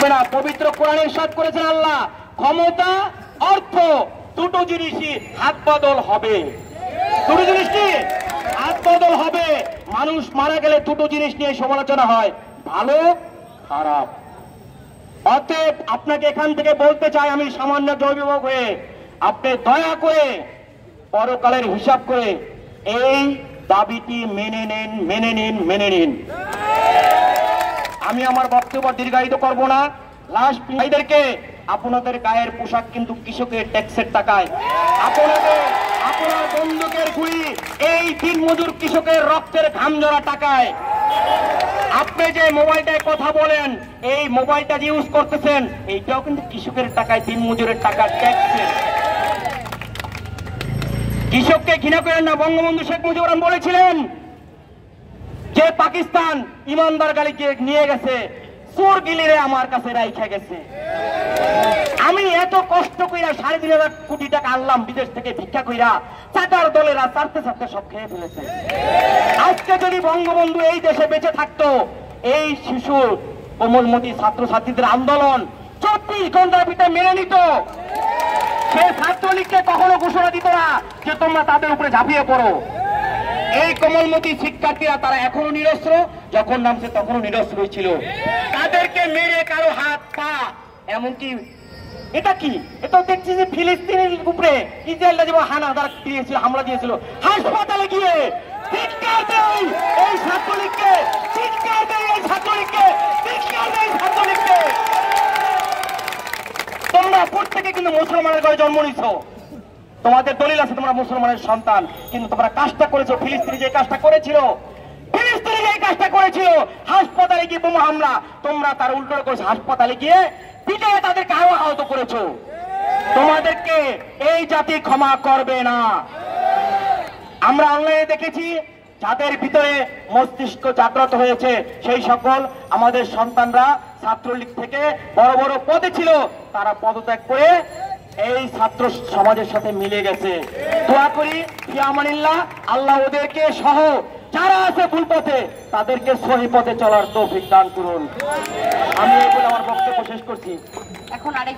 হবে না। পবিত্র কোরআনে ইরশাদ করেছেন আল্লাহ, ক্ষমতা অর্থ দুটো জিনিসই হাত বদল হবে। দুটো জিনিস কি হাত বদল হবে। মানুষ মারা গেলে দুটো জিনিস নিয়ে সমালোচনা হয়, ভালো খারাপ। অতএব আপনাকে এখান থেকে বলতে চাই, আমি সামান্য অভিভাবক হয়ে, আপনি দয়া করে পরকালের হিসাব করে এই দাবিটি মেনে নিন, মেনে নিন, মেনে নিন। আমি আমার বক্তব্য দীর্ঘায়িত করব না। লাস্ট ভাইদেরকে, আপনাদের গায়ের পোশাক কিন্তু কৃষকের ট্যাক্সের টাকায়, আপনার বন্দুকের গুলি এই দিনমজুর কৃষকের রক্তের ঘাম ঝরা টাকায়। আপনি যে মোবাইলটায় কথা বলেন, এই মোবাইলটা যে ইউজ করতেছেন, এইটাও কিন্তু কৃষকের টাকায়, দিনমজুরের টাকা, ট্যাক্সের। কৃষককে ঘৃণা করেন না। বঙ্গবন্ধু শেখ মুজিবুর রহমান বলেছিলেন যে পাকিস্তান ইমানদার গালিকে নিয়ে গেছে, চোর গিলিরে আমার কাছে রাইখা গেছে। আমি এত কষ্ট কইরা 3.5 কোটি টাকা আনলাম বিদেশ থেকে ভিক্ষা কইরা, চাটার দলেরা চারতে চারতে সব খেয়ে ফেলেছে। আজকে যদি বঙ্গবন্ধু এই দেশে বেঁচে থাকতো, এই শিশু কোমলমতি ছাত্রছাত্রীদের আন্দোলন 24 ঘন্টার ভিতরে মেনে নিত। সে ছাত্রলীগকে কখনো ঘোষণা দিত না যে তোমরা তাদের উপরে ঝাঁপিয়ে পড়ো। এই কোমলমতি শিক্ষার্থীরা তারা এখনো নিরস্ত্র, যখন নামছে তখনও নিরস্ত্র ছিল। তাদেরকে মেরে কারো হাত পা, এমনকি এটা কি, এটা দেখছি যে ফিলিস্তিনের উপরে ইসরায়েলরা যেমন হানাদার দিয়েছিল, হামলা দিয়েছিল, হাসপাতালে গিয়ে চিৎকার দেয় এই ছাত্রলীগকে, চিৎকার দেয় এই ছাত্রলীগকে, চিৎকার দেয় ছাত্রলীগকে। তোমরা প্রত্যেকে কিন্তু মুসলমানের ঘরে জন্ম নিছ, তোমাদের দলিল আছে তোমরা মুসলমানের সন্তান, কিন্তু তোমরা কাজটা করেছো, ফিলিস্তিনি যে কাজটা করেছিল, ফিলিস্তিনি যে কাজটা করেছিল, হাসপাতালে গিয়ে বোমা হামলা, তোমরা তার উল্টো করেছো, হাসপাতালে গিয়ে পিঠে তাদেরকে আহত করেছো। তোমাদেরকে এই জাতি ক্ষমা করবে না। আমরা অনলাইনে দেখেছি যাদের ভিতরে মস্তিষ্ক জাগ্রত হয়েছে, সেই সকল আমাদের সন্তানরা ছাত্রলীগ থেকে বড় বড় পদে ছিল, তারা পদত্যাগ করে এই ছাত্র সমাজের সাথে মিলে গেছে। দোয়া করি ফি আমানিল্লাহ, আল্লাহ ওদেরকে সহ যারা আছে ভুল পথে তাদেরকে সহি পথে চলার তৌফিক দান করুন। আমি এই বলে আমার বক্তব্য শেষ করছি। এখন আরেক